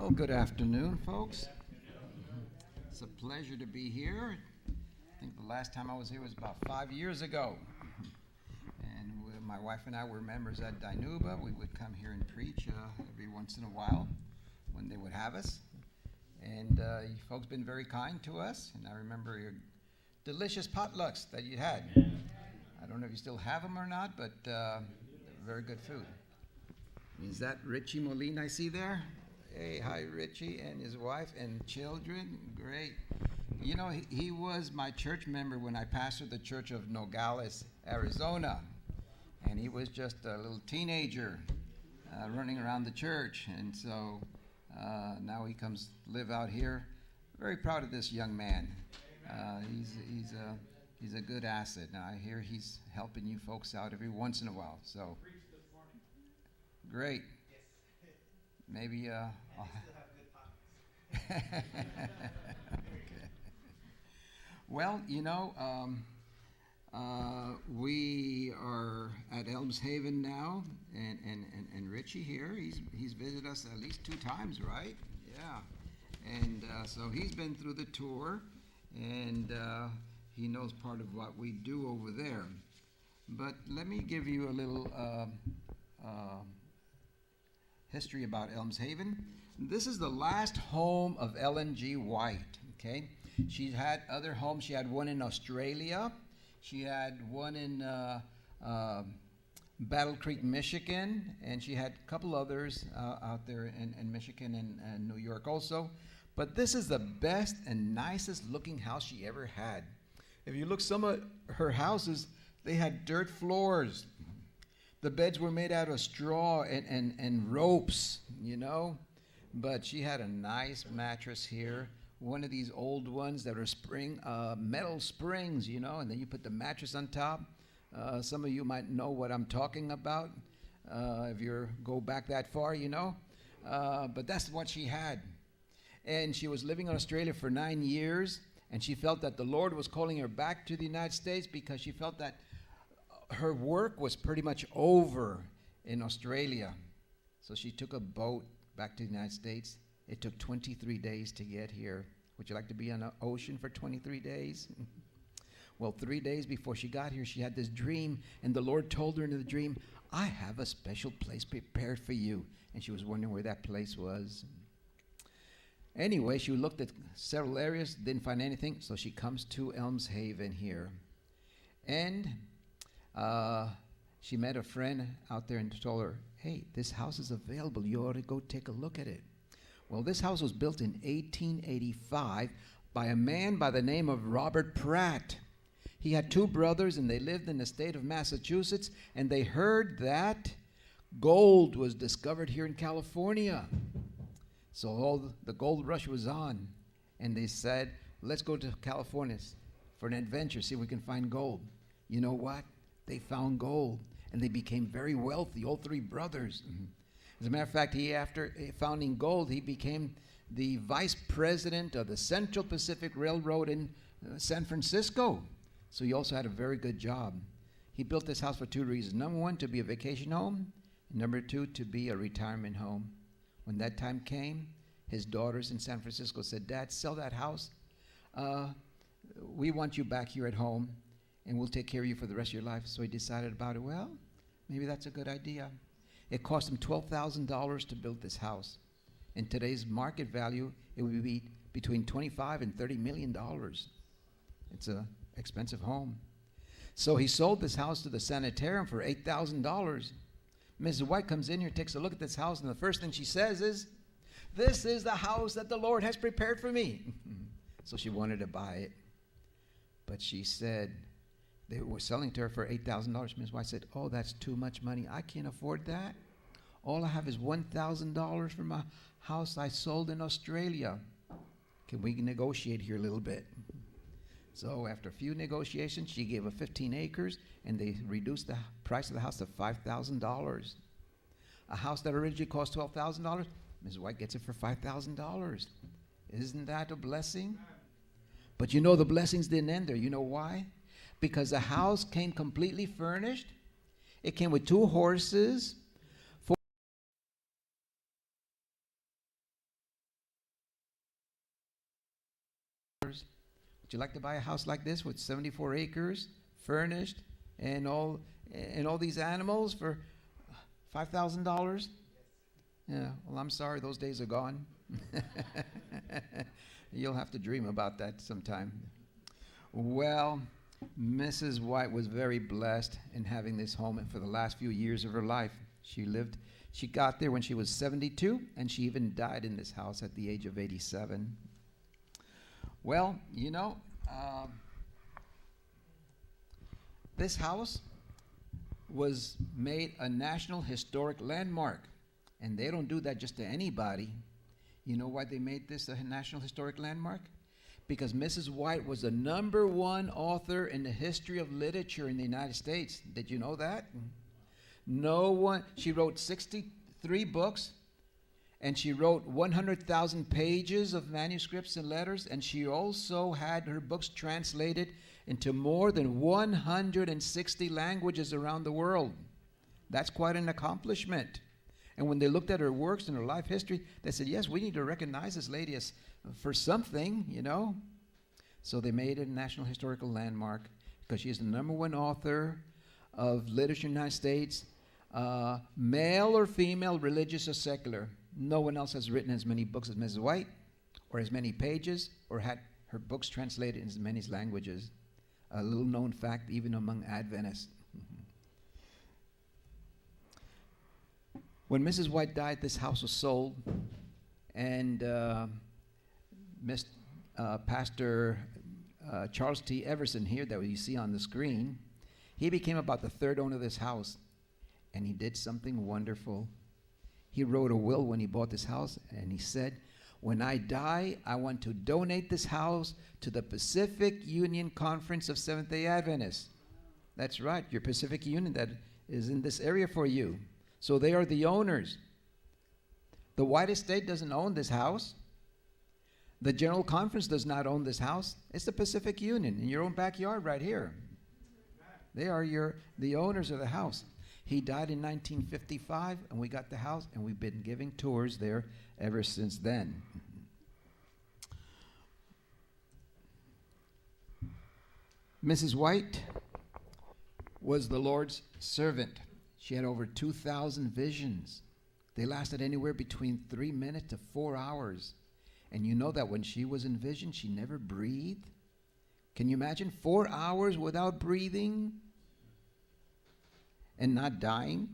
Well, good afternoon, folks. It's a pleasure to be here. I think the last time I was here was about 5 years ago. And my wife and I were members at Dinuba. We would come here and preach every once in a while when they would have us. And you folks been very kind to us. And I remember your delicious potlucks that you had. I don't know if you still have them or not, but very good food. Is that Richie Molina I see there? Hey, hi, Richie and his wife and children. Great. You know, he was my church member when I pastored the church of Nogales, Arizona. And he was just a little teenager running around the church. And so now he comes live out here. Very proud of this young man. He's a good asset. Now I hear he's helping you folks out every once in a while. So great. Maybe okay. Well, you know, we are at Elmshaven now, and Richie here, he's visited us at least 2 times, right? Yeah. And so he's been through the tour, and he knows part of what we do over there. But let me give you a little history about Elmshaven. This is the last home of Ellen G. White, okay? She had other homes. She had one in Australia. She had one in Battle Creek, Michigan, and she had a couple others out there in Michigan and New York also. But this is the best and nicest looking house she ever had. If you look some of her houses, they had dirt floors. The beds were made out of straw and ropes, you know. But she had a nice mattress here, one of these old ones that are metal springs, you know, and then you put the mattress on top. Some of you might know what I'm talking about if you go back that far, you know. But that's what she had. And she was living in Australia for 9 years, and she felt that the Lord was calling her back to the United States because she felt that her work was pretty much over in Australia. So she took a boat back to the United States. It took 23 days to get here. Would you like to be on the ocean for 23 days? Well, 3 days before she got here, she had this dream, and the Lord told her in the dream, I have a special place prepared for you. And she was wondering where that place was. Anyway, she looked at several areas, didn't find anything, so she comes to Elmshaven here. And she met a friend out there and told her, hey, this house is available. You ought to go take a look at it. Well, this house was built in 1885 by a man by the name of Robert Pratt. He had 2 brothers, and they lived in the state of Massachusetts, and they heard that gold was discovered here in California. So all the gold rush was on, and they said, let's go to California for an adventure, see if we can find gold. You know what? They found gold, and they became very wealthy, all 3 brothers. As a matter of fact, after finding gold, he became the vice president of the Central Pacific Railroad in San Francisco. So he also had a very good job. He built this house for 2 reasons. Number 1, to be a vacation home. And number 2, to be a retirement home. When that time came, his daughters in San Francisco said, Dad, sell that house. We want you back here at home, and we'll take care of you for the rest of your life. So he decided about it. Well, maybe that's a good idea. It cost him $12,000 to build this house. In today's market value, it would be between $25 and $30 million. It's an expensive home. So he sold this house to the sanitarium for $8,000. Mrs. White comes in here, takes a look at this house, and the first thing she says is, this is the house that the Lord has prepared for me. So she wanted to buy it. But she said, they were selling to her for $8,000. Mrs. White said, oh, that's too much money. I can't afford that. All I have is $1,000 for my house I sold in Australia. Can we negotiate here a little bit? So after a few negotiations, she gave her 15 acres, and they reduced the price of the house to $5,000. A house that originally cost $12,000, Mrs. White gets it for $5,000. Isn't that a blessing? But you know the blessings didn't end there. You know why? Because the house came completely furnished. It came with 2 horses, Would you like to buy a house like this with 74 acres, furnished, and all these animals for $5,000? Yeah, well, I'm sorry, those days are gone. You'll have to dream about that sometime. Well, Mrs. White was very blessed in having this home for the last few years of her life. She got there when she was 72, and she even died in this house at the age of 87. Well, this house was made a National Historic Landmark, and they don't do that just to anybody. You know why they made this a National Historic Landmark? Because Mrs. White was the #1 author in the history of literature in the United States. Did you know that? No one. She wrote 63 books, and she wrote 100,000 pages of manuscripts and letters, and she also had her books translated into more than 160 languages around the world. That's quite an accomplishment. And when they looked at her works and her life history, they said, yes, we need to recognize this lady as for something, So they made it a National Historical Landmark because she is the #1 author of literature in the United States, male or female, religious or secular. No one else has written as many books as Mrs. White, or as many pages, or had her books translated in as many languages. A little known fact even among Adventists. When Mrs. White died, this house was sold, and Pastor Charles T. Everson here that you see on the screen, he became about the 3rd owner of this house, and he did something wonderful. He wrote a will when he bought this house, and he said, when I die, I want to donate this house to the Pacific Union Conference of Seventh-day Adventists. That's right, your Pacific Union that is in this area for you. So they are the owners. The White Estate doesn't own this house. The General Conference does not own this house. It's the Pacific Union in your own backyard right here. They are the owners of the house. He died in 1955, and we got the house, and we've been giving tours there ever since then. Mrs. White was the Lord's servant. She had over 2,000 visions. They lasted anywhere between 3 minutes to 4 hours. And you know that when she was in vision, she never breathed. Can you imagine 4 hours without breathing and not dying?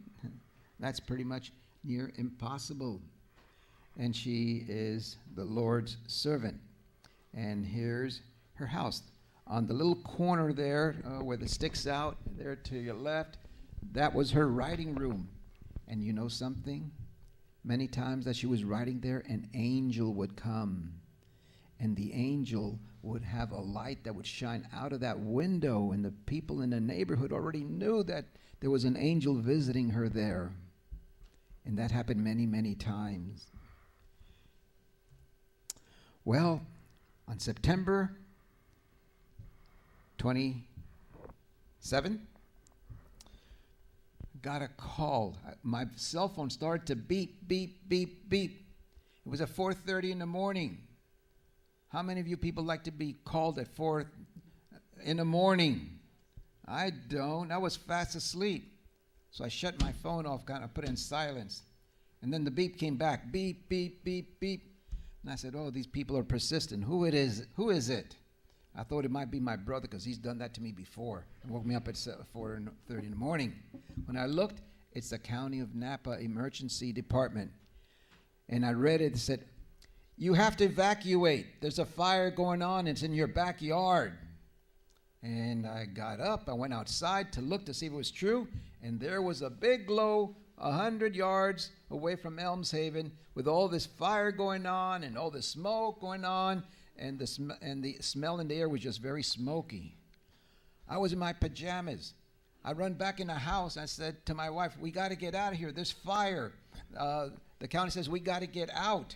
That's pretty much near impossible. And she is the Lord's servant. And here's her house. On the little corner there where it sticks out there to your left, that was her writing room. And you know something? Many times that she was writing there, an angel would come. And the angel would have a light that would shine out of that window. And the people in the neighborhood already knew that there was an angel visiting her there. And that happened many, many times. Well, on September 27, got a call. My cell phone started to beep, beep, beep, beep. It was at 4:30 in the morning. How many of you people like to be called at 4 in the morning? I don't. I was fast asleep. So I shut my phone off, kind of put it in silence. And then the beep came back. Beep, beep, beep, beep. And I said, oh, these people are persistent. Who is it? I thought it might be my brother because he's done that to me before and woke me up at 4:30 in the morning. When I looked, it's the County of Napa Emergency Department. And I read it. It said, you have to evacuate. There's a fire going on. It's in your backyard. And I got up. I went outside to look to see if it was true. And there was a big glow 100 yards away from Elmshaven with all this fire going on and all this smoke going on. And the smell in the air was just very smoky. I was in my pajamas. I run back in the house. I said to my wife, we got to get out of here. There's fire. The county says we got to get out.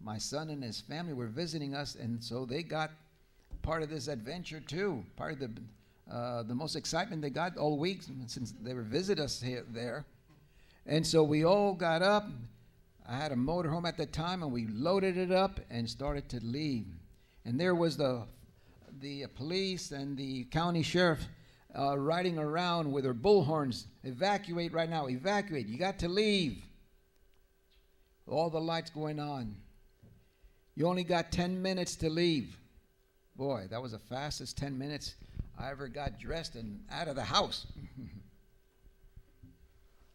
My son and his family were visiting us, and so they got part of this adventure too. Part of the most excitement they got all week since they were visit us there. And so we all got up. I had a motorhome at the time, and we loaded it up and started to leave. And there was the the police and the county sheriff riding around with their bullhorns. Evacuate right now, evacuate. You got to leave. All the lights going on. You only got 10 minutes to leave. Boy, that was the fastest 10 minutes I ever got dressed and out of the house.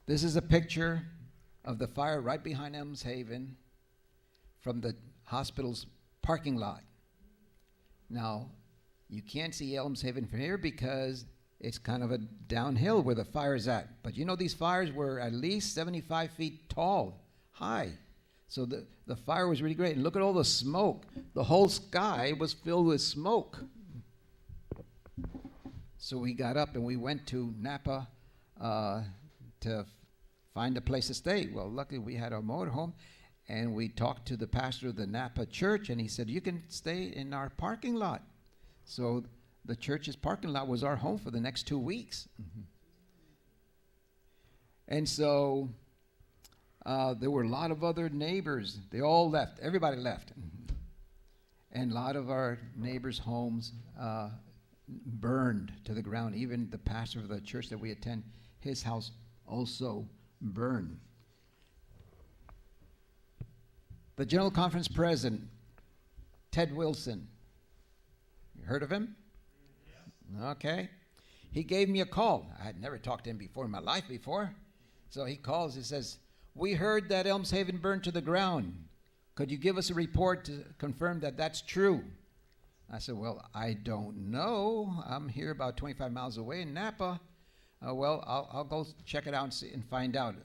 This is a picture of the fire right behind Elmshaven from the hospital's parking lot. Now, you can't see Elmshaven from here because it's kind of a downhill where the fire is at. But you know, these fires were at least 75 feet tall, high. So the fire was really great. And look at all the smoke. The whole sky was filled with smoke. So we got up and we went to Napa to find a place to stay. Well, luckily we had a motorhome, and we talked to the pastor of the Napa church, and he said, you can stay in our parking lot. So the church's parking lot was our home for the next 2 weeks. And so there were a lot of other neighbors. They all left. Everybody left. And a lot of our neighbors' homes burned to the ground. Even the pastor of the church that we attend, his house also burned. The General Conference president, Ted Wilson. You heard of him? Okay. He gave me a call. I had never talked to him before in my life before. So he calls, he says, we heard that Elmshaven burned to the ground. Could you give us a report to confirm that that's true? I said, well, I don't know. I'm here about 25 miles away in Napa. Well, I'll go check it out and, see, and find out.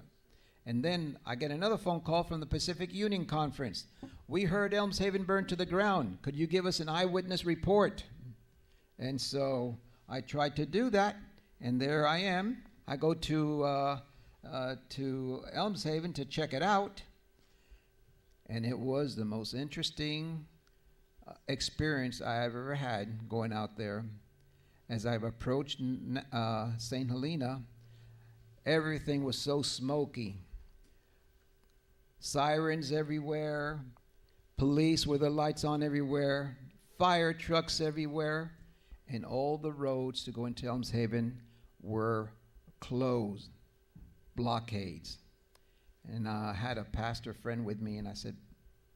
And then I get another phone call from the Pacific Union Conference. We heard Elmshaven burned to the ground. Could you give us an eyewitness report? And so I tried to do that, and there I am. I go to Elmshaven to check it out, and it was the most interesting experience I have ever had going out there. As I've approached St. Helena, everything was so smoky. Sirens everywhere, police with the lights on everywhere, fire trucks everywhere, and all the roads to go into Elmshaven were closed, blockades. And I had a pastor friend with me, and I said,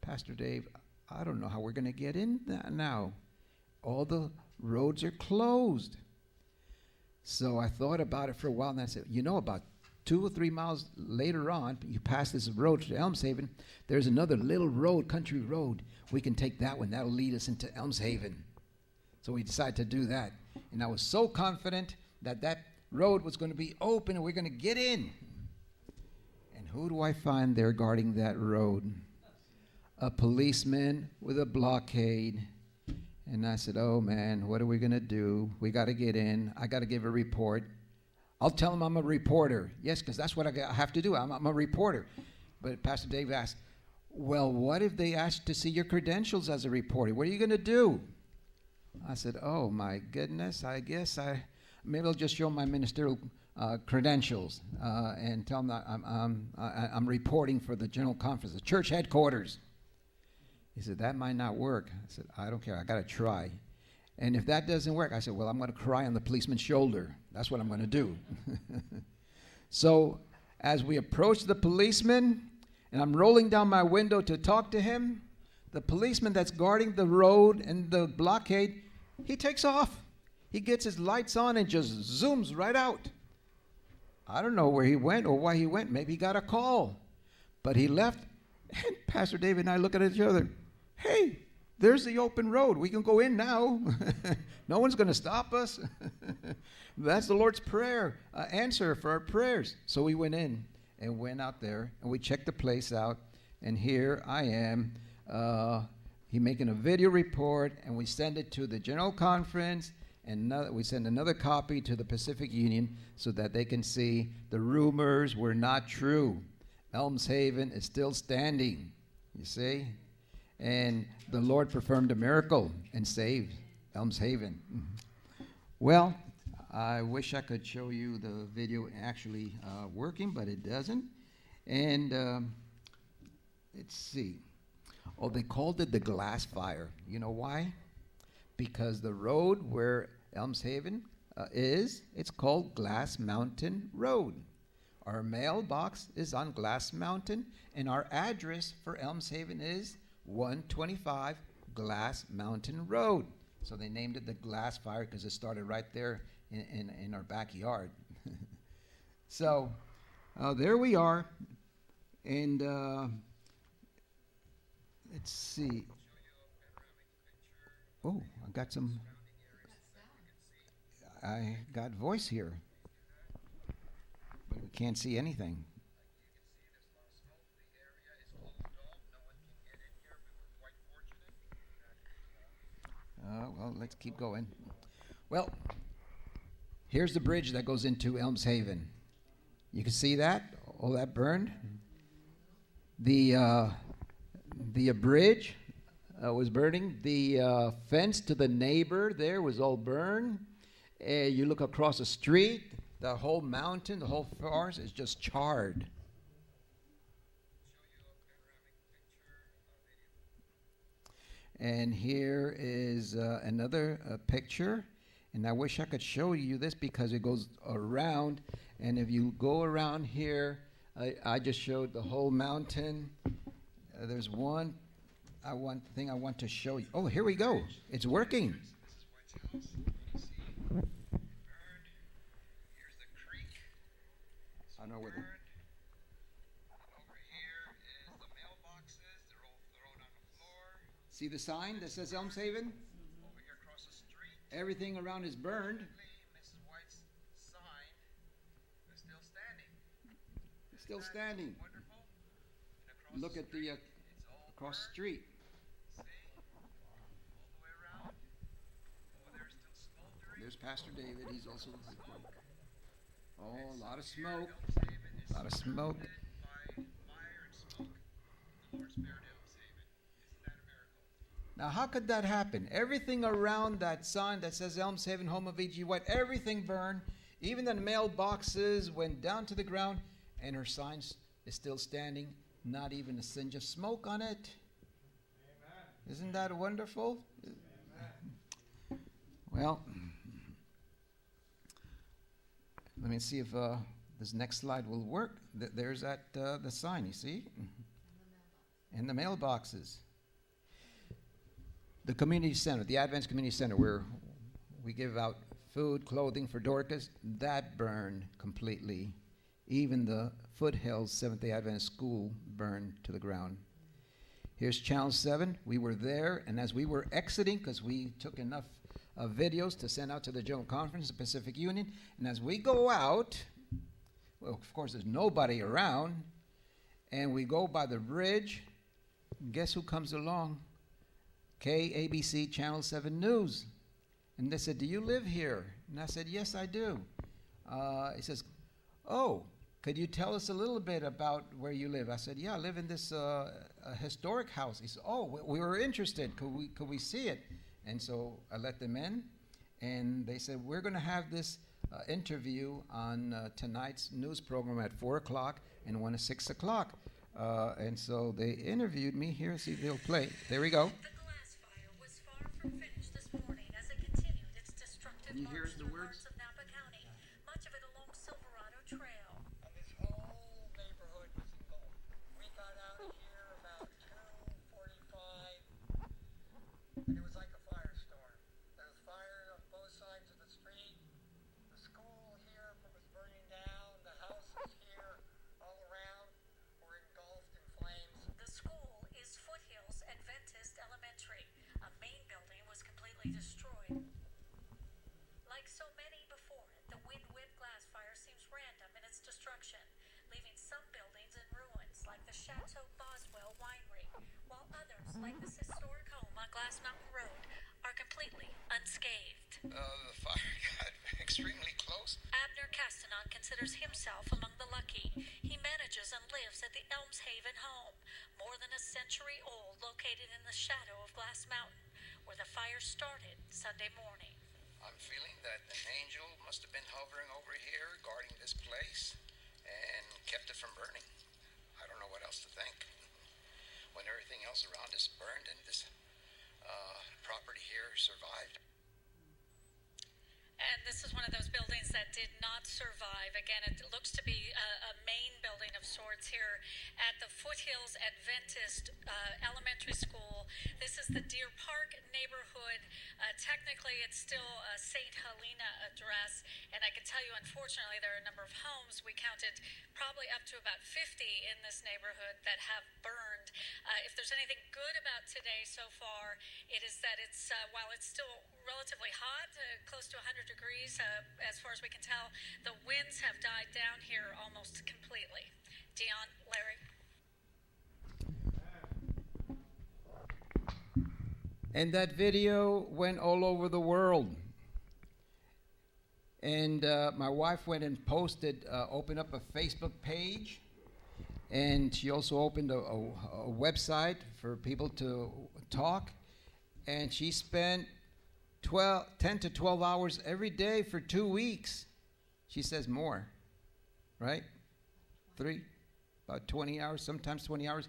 Pastor Dave, I don't know how we're going to get in now. All the roads are closed. So I thought about it for a while, and I said, you know, about 2 or 3 miles later on, you pass this road to Elmshaven, there's another little road, country road. We can take that one. That'll lead us into Elmshaven. So we decided to do that. And I was so confident that that road was going to be open and we're going to get in. And who do I find there guarding that road? A policeman with a blockade. And I said, oh, man, what are we going to do? We got to get in. I got to give a report. I'll tell them I'm a reporter. Yes, because that's what I have to do. I'm a reporter. But Pastor Dave asked, well, what if they ask to see your credentials as a reporter? What are you going to do? I said, oh, my goodness. I guess maybe I'll just show my ministerial credentials and tell them that I'm reporting for the General Conference, the church headquarters. He said, that might not work. I said, I don't care. I got to try. And if that doesn't work, I said, well, I'm going to cry on the policeman's shoulder. That's what I'm going to do. So as we approach the policeman, and I'm rolling down my window to talk to him, the policeman that's guarding the road and the blockade, he takes off. He gets his lights on and just zooms right out. I don't know where he went or why he went. Maybe he got a call. But he left, and Pastor David and I look at each other. Hey, there's the open road. We can go in now. No one's going to stop us. That's the Lord's prayer, answer for our prayers. So we went in and went out there, and we checked the place out. And here I am. He making a video report, and we send it to the General Conference, and we send another copy to the Pacific Union so that they can see the rumors were not true. Elmshaven is still standing, you see? And the Lord performed a miracle and saved Elmshaven. Well, I wish I could show you the video actually working, but it doesn't. And let's see. Oh, they called it the glass fire. You know why? because the road where Elmshaven is, it's called Glass Mountain Road. Our mailbox is on Glass Mountain, and our address for Elmshaven is 125 Glass Mountain Road. So they named it the Glass Fire because it started right there in our backyard. So there we are, and let's see. Oh, I got voice here, but we can't see anything. Well, let's keep going. Well, here's the bridge that goes into Elmshaven. You can see that? All that burned. The bridge was burning. The fence to the neighbor there was all burned. You look across the street, the whole mountain, the whole forest is just charred. And here is another picture. And I wish I could show you this because it goes around. And if you go around here, I just showed the whole mountain. There's one thing I want to show you. Oh, here we go. It's working. I know where the see the sign that says Elmshaven? Over here across the street. Everything around is burned. Mrs. White's sign is still standing. It's still standing. Wonderful. Look at the across the street. See? All the way around. Over there still smoldering. There's Pastor David. He's also oh, a lot of smoke. A lot of smoke. By fire and smoke. The Lord spared Now, how could that happen? Everything around that sign that says Elmshaven, home of E.G. White, everything burned. Even the mailboxes went down to the ground, and her sign is still standing. Not even a singe of smoke on it. Amen. Isn't that wonderful? Amen. Well, let me see if this next slide will work. There's that the sign, you see? And the mailboxes. The community center, the Adventist Community Center, where we give out food, clothing for Dorcas, that burned completely. Even the Foothills Seventh-day Adventist School burned to the ground. Here's Channel 7. We were there, and as we were exiting, because we took enough videos to send out to the General Conference, the Pacific Union, and as we go out, well, of course, there's nobody around, and we go by the bridge, guess who comes along? KABC Channel 7 News. And they said, do you live here? And I said, yes, I do. He says, oh, could you tell us a little bit about where you live? I said, yeah, I live in this historic house. He said, oh, we were interested. Could we see it? And so I let them in. And they said, we're going to have this interview on tonight's news program at 4 o'clock and one at 6 o'clock. And so they interviewed me. Here, see, they'll play. There we go. Finished this morning as it continued its destructive march through parts of Napa County, much of it along Silverado Trail. And this whole neighborhood was engulfed. We got out of here about 2:45, and it was like a firestorm. There was fire on both sides of the street. The school here was burning down. The houses here all around were engulfed in flames. The school is Foothills Adventist Elementary. A main building was completely destroyed. Like so many before it, the wind-whipped glass fire seems random in its destruction, leaving some buildings in ruins, like the Chateau Boswell Winery, while others, like this historic home on Glass Mountain Road, are completely unscathed. The fire got extremely close. Abner Castañón considers himself among the lucky. He manages and lives at the Elmshaven home, more than a century old, located in the shadow of Glass Mountain, where the fire started Sunday morning. I'm feeling that an angel must have been hovering over here, guarding this place, and kept it from burning. I don't know what else to think. When everything else around us burned and this property here survived, did not survive. Again, it looks to be a main building of sorts here at the Foothills Adventist Elementary School. This is the Deer Park neighborhood. Technically, it's still a St. Helena address, and I can tell you, unfortunately, there are a number of homes. We counted probably up to about 50 in this neighborhood that have burned. If there's anything good about today so far, it is that it's, while it's still relatively hot, close to 100 degrees, as far as we can tell, the winds have died down here almost completely. Dion, Larry? And that video went all over the world. And my wife went and opened up a Facebook page. And she also opened a website for people to talk. And she spent 10 to 12 hours every day for 2 weeks. She says more, right? 3, about 20 hours, sometimes 20 hours.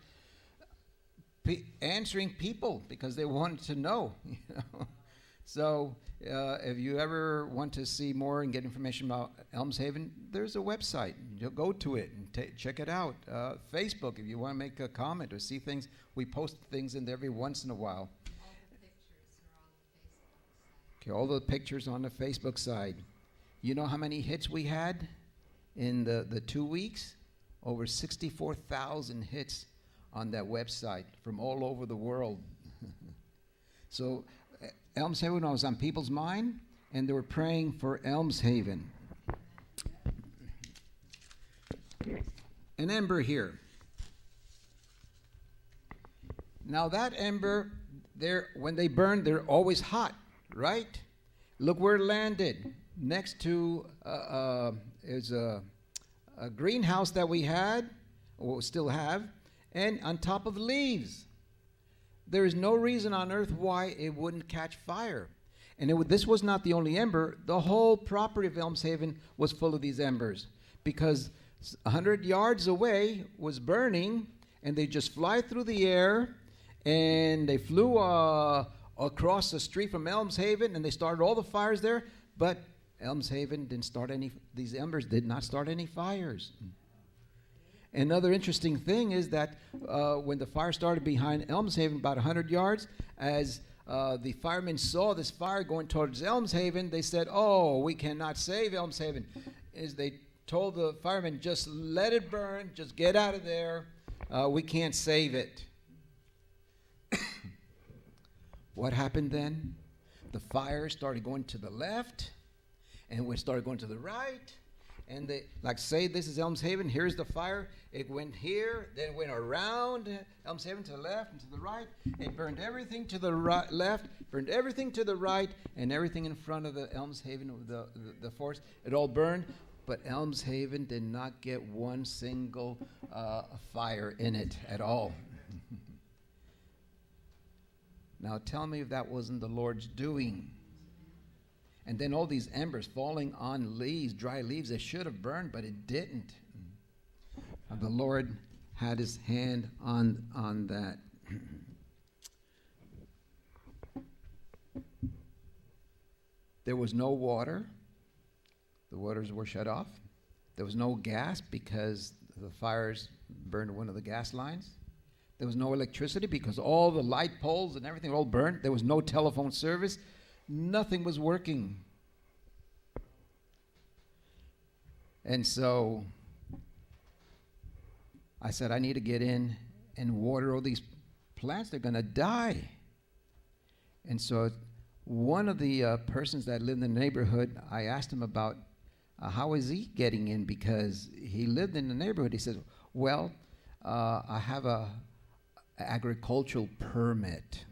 Answering people because they wanted to know. So if you ever want to see more and get information about Elmshaven, there's a website. You'll go to it and check it out. Facebook, if you want to make a comment or see things, we post things in there every once in a while. All the pictures on the Facebook side. You know how many hits we had in the 2 weeks? Over 64,000 hits on that website from all over the world. So Elmshaven was on people's mind, and they were praying for Elmshaven. An ember here. Now that ember, when they burn, they're always hot, right? Look where it landed. Next to is a greenhouse that we had, or still have, and on top of leaves. There is no reason on earth why it wouldn't catch fire. And this was not the only ember. The whole property of Elmshaven was full of these embers, because 100 yards away was burning, and they just fly through the air, and they flew across the street from Elmshaven, and they started all the fires there, but Elmshaven didn't start these embers did not start any fires. Another interesting thing is that when the fire started behind Elmshaven, about 100 yards, as the firemen saw this fire going towards Elmshaven, they said, "Oh, we cannot save Elmshaven." As they told the firemen, "Just let it burn, just get out of there. We can't save it." What happened then? The fire started going to the left, and we started going to the right. And they, like, say this is Elmshaven, here's the fire. It went here, then it went around Elmshaven to the left and to the right. It burned everything to the left, burned everything to the right, and everything in front of the Elmshaven, the forest. It all burned, but Elmshaven did not get one single fire in it at all. Now tell me if that wasn't the Lord's doing. And then all these embers falling on leaves, dry leaves that should have burned, but it didn't. The Lord had his hand on that. There was no water. The waters were shut off. There was no gas because the fires burned one of the gas lines. There was no electricity because all the light poles and everything all burned. There was no telephone service. Nothing was working. And so I said, I need to get in and water all these plants. They're going to die. And so one of the persons that lived in the neighborhood, I asked him about how is he getting in, because he lived in the neighborhood. He said, well, I have a agricultural permit.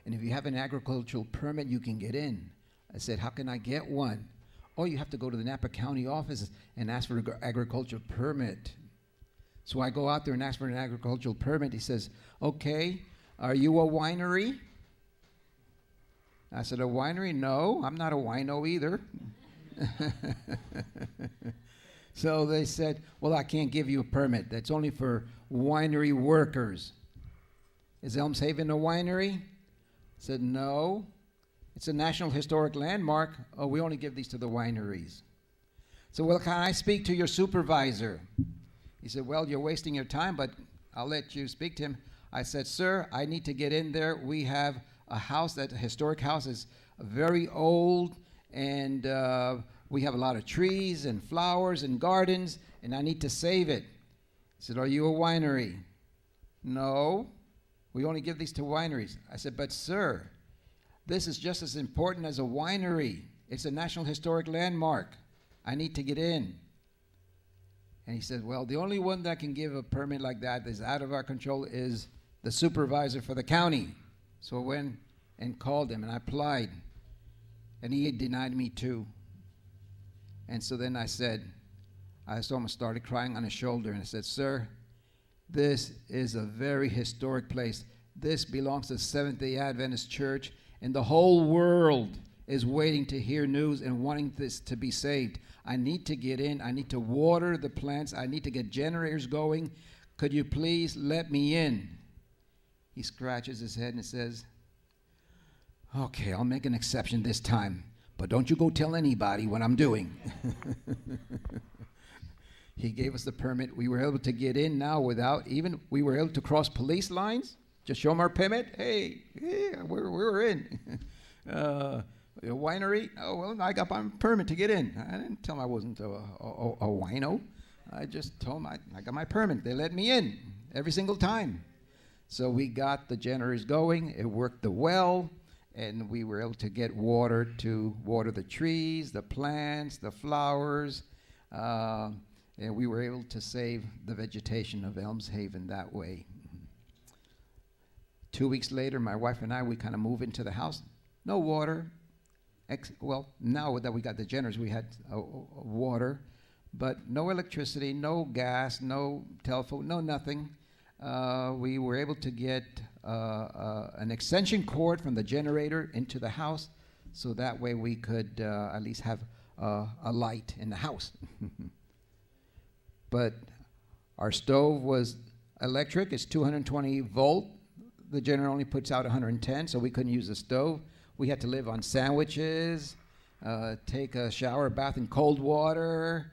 And if you have an agricultural permit, you can get in. I said, how can I get one? Oh, you have to go to the Napa County office and ask for an agricultural permit. So I go out there and ask for an agricultural permit. He says, okay, are you a winery? I said, a winery? No, I'm not a wino either. So they said, well, I can't give you a permit. That's only for winery workers. Is Elmshaven a winery? I said, no. It's a National Historic Landmark. Oh, we only give these to the wineries. So, well, can I speak to your supervisor? He said, well, you're wasting your time, but I'll let you speak to him. I said, sir, I need to get in there. We have a house, that historic house is very old, and we have a lot of trees and flowers and gardens, and I need to save it. He said, are you a winery? No, we only give these to wineries. I said, but sir, this is just as important as a winery. It's a National Historic Landmark. I need to get in. And he said, well, the only one that can give a permit like that is out of our control is the supervisor for the county. So I went and called him, and I applied. And he denied me too. And so then I almost started crying on his shoulder, and I said, sir, this is a very historic place. This belongs to Seventh-day Adventist Church, and the whole world is waiting to hear news and wanting this to be saved. I need to get in. I need to water the plants. I need to get generators going. Could you please let me in? He scratches his head and says, okay, I'll make an exception this time, but don't you go tell anybody what I'm doing. He gave us the permit. We were able to get in now we were able to cross police lines. Just show them our permit. Hey, yeah, we're in. A winery? Oh, well, I got my permit to get in. I didn't tell them I wasn't a wino. I just told them I got my permit. They let me in every single time. So we got the generators going. It worked the well, and we were able to get water to water the trees, the plants, the flowers, and we were able to save the vegetation of Elmshaven that way. 2 weeks later, my wife and I, we kind of moved into the house. No water. Well, now that we got the generators, we had water, but no electricity, no gas, no telephone, no nothing. We were able to get an extension cord from the generator into the house, so that way we could at least have a light in the house. But our stove was electric. It's 220 volt. The generator only puts out 110, so we couldn't use the stove. We had to live on sandwiches, take a shower, bath in cold water,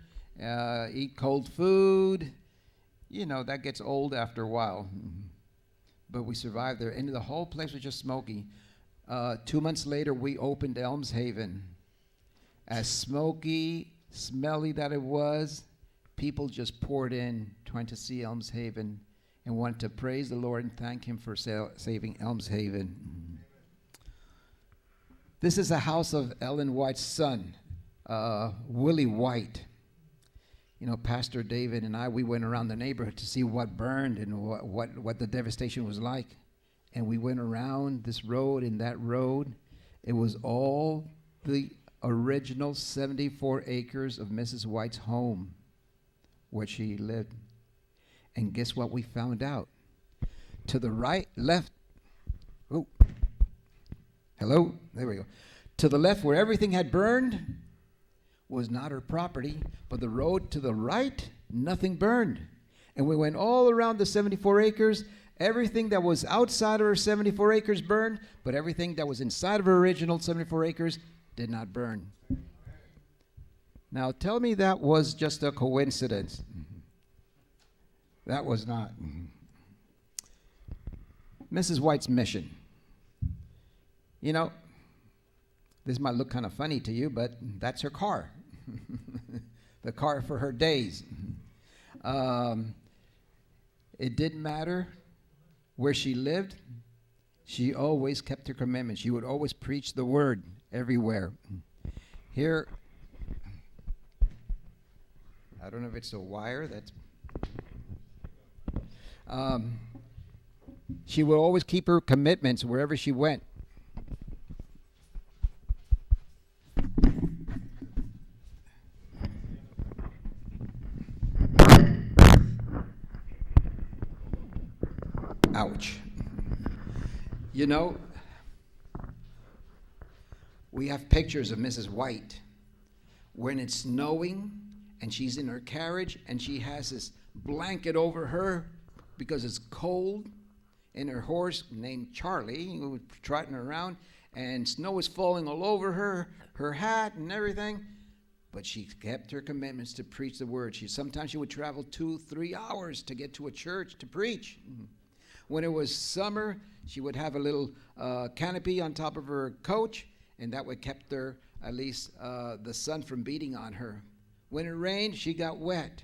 eat cold food. You know, that gets old after a while. But we survived there. And the whole place was just smoky. 2 months later, we opened Elmshaven. As smoky, smelly that it was, people just poured in trying to see Elmshaven and wanted to praise the Lord and thank him for saving Elmshaven. This is the house of Ellen White's son, Willie White. You know, Pastor David and I, we went around the neighborhood to see what burned and what the devastation was like. And we went around this road and that road. It was all the original 74 acres of Mrs. White's home where she lived. And guess what we found out? To the left, hello? There we go. To the left where everything had burned was not her property, but the road to the right, nothing burned. And we went all around the 74 acres. Everything that was outside of her 74 acres burned, but everything that was inside of her original 74 acres did not burn. Now tell me that was just a coincidence. That was not. Mrs. White's mission. You know, this might look kind of funny to you, but that's her car. The car for her days. It didn't matter where she lived. She always kept her commitment. She would always preach the word everywhere. Here, I don't know if it's a wire that's... she would always keep her commitments wherever she went. Ouch. You know, we have pictures of Mrs. White when it's snowing and she's in her carriage and she has this blanket over her because it's cold, and her horse named Charlie was trotting around, and snow is falling all over her, her hat and everything. But she kept her commitments to preach the word. Sometimes she would travel 2-3 hours to get to a church to preach. When it was summer, she would have a little canopy on top of her coach, and that would kept her, at least the sun from beating on her. When it rained, she got wet.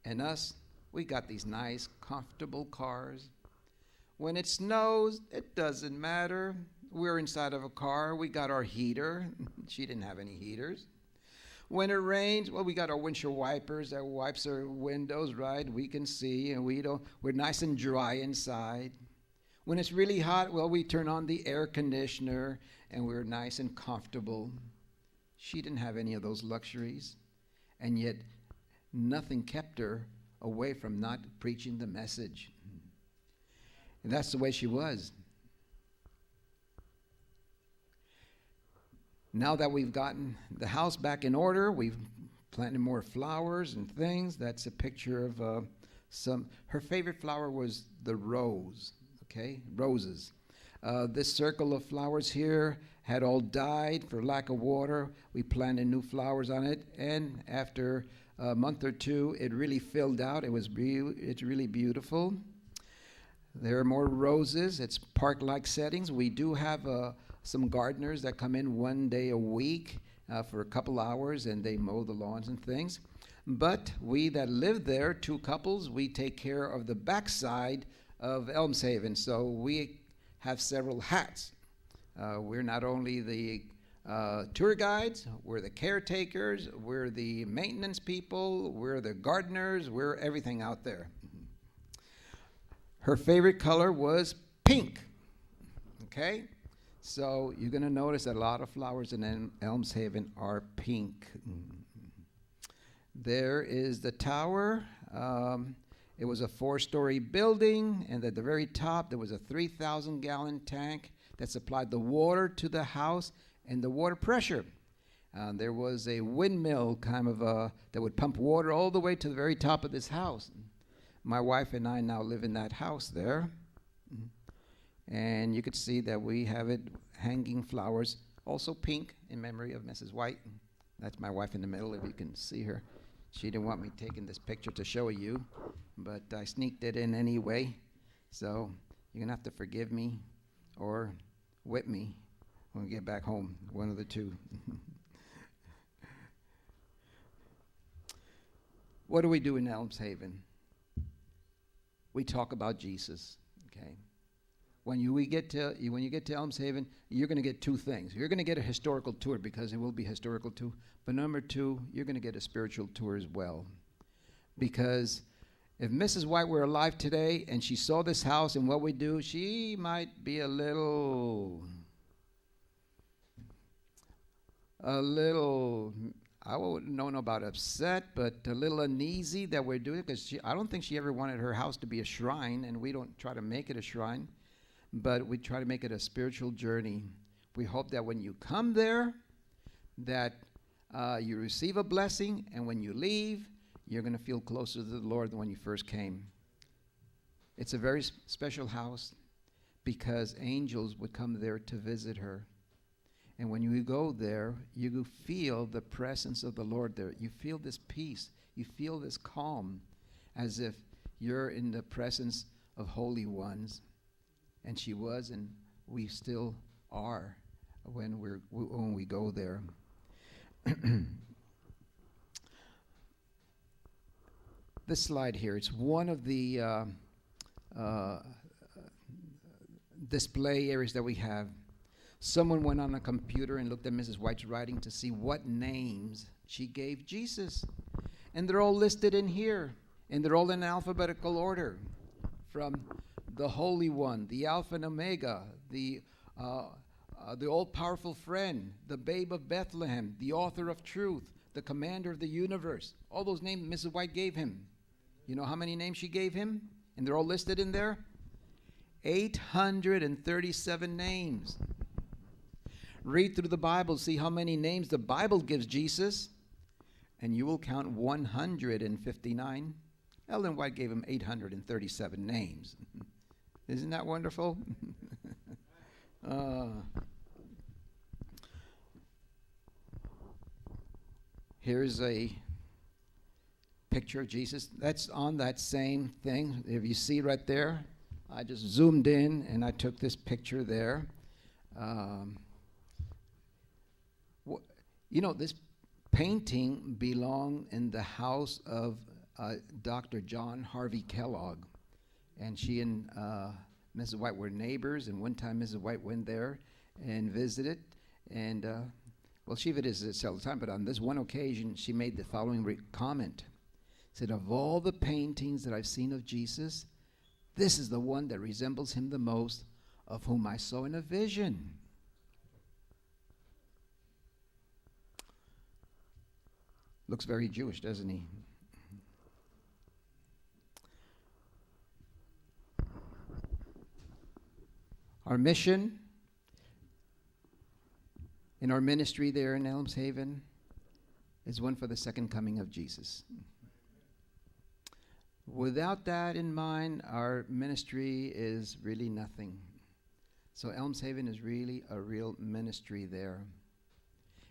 And us, we got these nice, comfortable cars. When it snows, it doesn't matter. We're inside of a car. We got our heater. She didn't have any heaters. When it rains, well, we got our windshield wipers that wipes our windows, right? We can see, and we're nice and dry inside. When it's really hot, well, we turn on the air conditioner, and we're nice and comfortable. She didn't have any of those luxuries, and yet nothing kept her away from not preaching the message. And that's the way she was. Now that we've gotten the house back in order, we've planted more flowers and things. That's a picture of her favorite flower was the rose, okay, roses. This circle of flowers here had all died for lack of water. We planted new flowers on it, and after a month or two, it really filled out. It's really beautiful. There are more roses. It's park-like settings. We do have some gardeners that come in one day a week for a couple hours, and they mow the lawns and things. But we that live there, 2 couples, we take care of the backside of Elmshaven. So we have several hats. We're not only the tour guides, we're the caretakers, we're the maintenance people, we're the gardeners, we're everything out there. Her favorite color was pink, okay? So you're going to notice that a lot of flowers in Elmshaven are pink. There is the tower. It was a 4-story building, and at the very top there was a 3,000-gallon tank that supplied the water to the house and the water pressure. There was a windmill that would pump water all the way to the very top of this house. My wife and I now live in that house there. And you could see that we have it hanging flowers, also pink, in memory of Mrs. White. That's my wife in the middle, if you can see her. She didn't want me taking this picture to show you, but I sneaked it in anyway. So you're going to have to forgive me or whip me when we get back home, one of the two. What do we do in Elmshaven? We talk about Jesus, okay? When you get to Elmshaven, you're going to get 2 things. You're going to get a historical tour, because it will be historical too. But number 2, you're going to get a spiritual tour as well. Because if Mrs. White were alive today and she saw this house and what we do, she might be a little, I wouldn't know about upset, but a little uneasy that we're doing it, because I don't think she ever wanted her house to be a shrine, and we don't try to make it a shrine, but we try to make it a spiritual journey. We hope that when you come there, that you receive a blessing, and when you leave, you're going to feel closer to the Lord than when you first came. It's a very special house, because angels would come there to visit her. And when you go there, you feel the presence of the Lord there. You feel this peace. You feel this calm, as if you're in the presence of holy ones. And she was, and we still are when we go there. This slide here, it's one of the display areas that we have. Someone went on a computer and looked at Mrs. White's writing to see what names she gave Jesus. And they're all listed in here. And they're all in alphabetical order. From the Holy One, the Alpha and Omega, the all-powerful friend, the Babe of Bethlehem, the Author of Truth, the Commander of the Universe. All those names Mrs. White gave him. You know how many names she gave him? And they're all listed in there? 837 names. Read through the Bible, see how many names the Bible gives Jesus, and you will count 159. Ellen White gave him 837 names. Isn't that wonderful? Here's a picture of Jesus. That's on that same thing. If you see right there, I just zoomed in and I took this picture there. This painting belonged in the house of Dr. John Harvey Kellogg. And she and Mrs. White were neighbors, and one time Mrs. White went there and visited. And, she visits all the time, but on this one occasion, she made the following comment. Said, of all the paintings that I've seen of Jesus, this is the one that resembles him the most, of whom I saw in a vision. Looks very Jewish, doesn't he? Our mission in our ministry there in Elmshaven is one for the second coming of Jesus. Without that in mind, our ministry is really nothing. So Elmshaven is really a real ministry there.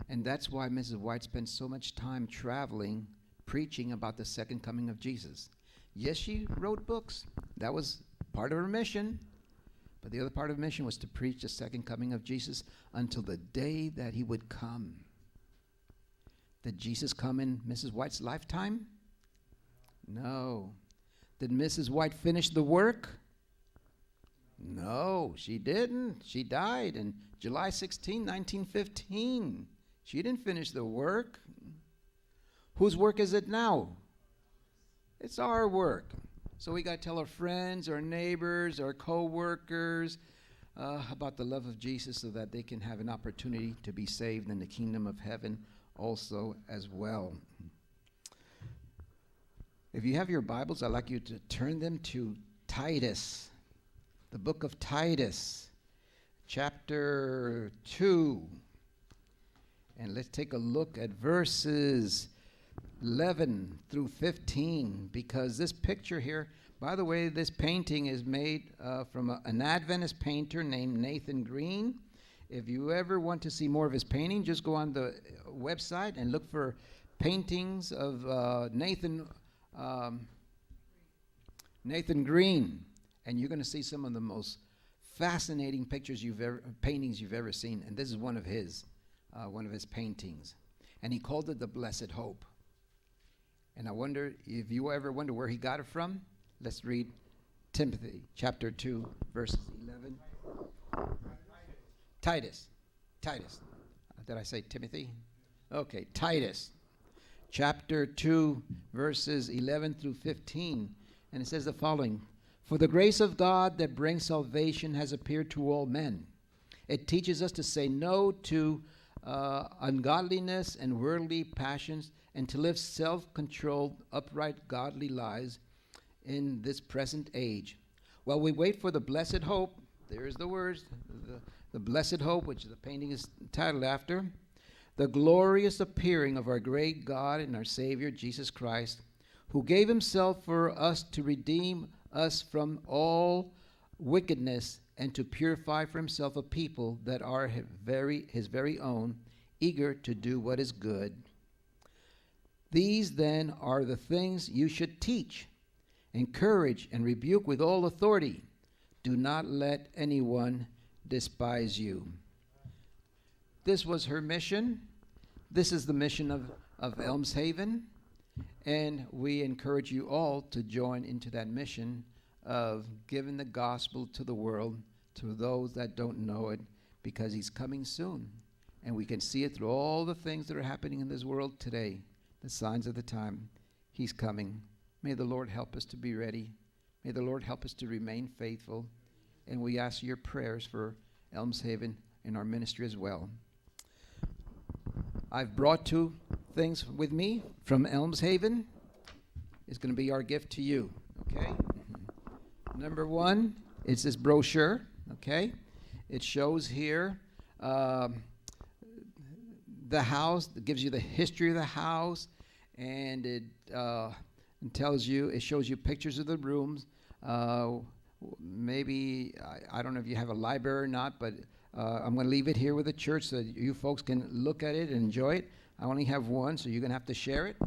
And that's why Mrs. White spent so much time traveling, preaching about the second coming of Jesus. Yes, she wrote books. That was part of her mission. But the other part of the mission was to preach the second coming of Jesus until the day that he would come. Did Jesus come in Mrs. White's lifetime? No. Did Mrs. White finish the work? No, she didn't. She died in July 16, 1915. She didn't finish the work. Whose work is it now? It's our work. So we got to tell our friends, our neighbors, our co-workers about the love of Jesus so that they can have an opportunity to be saved in the kingdom of heaven also as well. If you have your Bibles, I'd like you to turn them to Titus, the book of Titus, chapter 2. And let's take a look at verses 11 through 15, because this picture here, by the way, this painting is made from an Adventist painter named Nathan Green. If you ever want to see more of his painting, just go on the website and look for paintings of Nathan Green, and you're going to see some of the most fascinating paintings you've ever seen. And this is one of his paintings, and he called it the Blessed Hope. And I wonder if you ever wonder where he got it from. Let's read Timothy chapter 2, verses 11. Titus. Did I say Timothy? Okay, Titus chapter 2, verses 11 through 15. And it says the following. For the grace of God that brings salvation has appeared to all men. It teaches us to say no to ungodliness and worldly passions, and to live self-controlled, upright, godly lives in this present age. While we wait for the blessed hope, there's the words, the blessed hope, which the painting is titled after, the glorious appearing of our great God and our Savior, Jesus Christ, who gave himself for us to redeem us from all wickedness and to purify for himself a people that are his very own, eager to do what is good. These then are the things you should teach, encourage, and rebuke with all authority. Do not let anyone despise you. This was her mission. This is the mission of Elmshaven. And we encourage you all to join into that mission of giving the gospel to the world, to those that don't know it, because he's coming soon. And we can see it through all the things that are happening in this world today. The signs of the time. He's coming. May the Lord help us to be ready. May the Lord help us to remain faithful. And we ask your prayers for Elmshaven and our ministry as well. I've brought 2 things with me from Elmshaven. It's going to be our gift to you, okay? Number 1 is this brochure, okay? It shows here the house. It gives you the history of the house, and it tells you, it shows you pictures of the rooms. Maybe, I don't know if you have a library or not, but I'm going to leave it here with the church so that you folks can look at it and enjoy it. I only have one, so you're going to have to share it.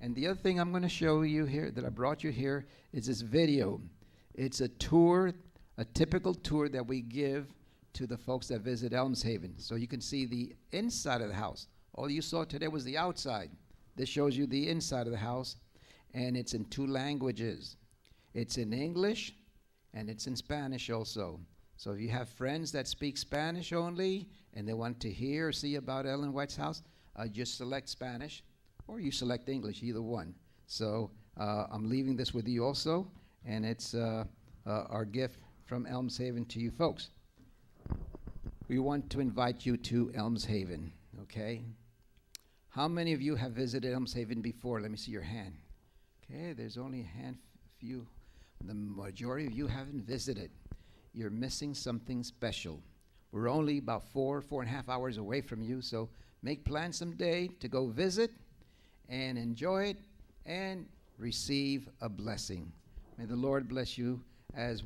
And the other thing I'm going to show you here, that I brought you here, is this video. It's a tour, a typical tour that we give to the folks that visit Elmshaven. So you can see the inside of the house. All you saw today was the outside. This shows you the inside of the house, and it's in 2 languages. It's in English, and it's in Spanish also. So if you have friends that speak Spanish only, and they want to hear or see about Ellen White's house, just select Spanish, or you select English, either one. So I'm leaving this with you also, and it's our gift from Elmshaven to you folks. We want to invite you to Elmshaven, okay? How many of you have visited Elmshaven before? Let me see your hand. Okay, there's only a few. The majority of you haven't visited. You're missing something special. We're only about 4.5 hours away from you, so make plans someday to go visit and enjoy it and receive a blessing. May the Lord bless you as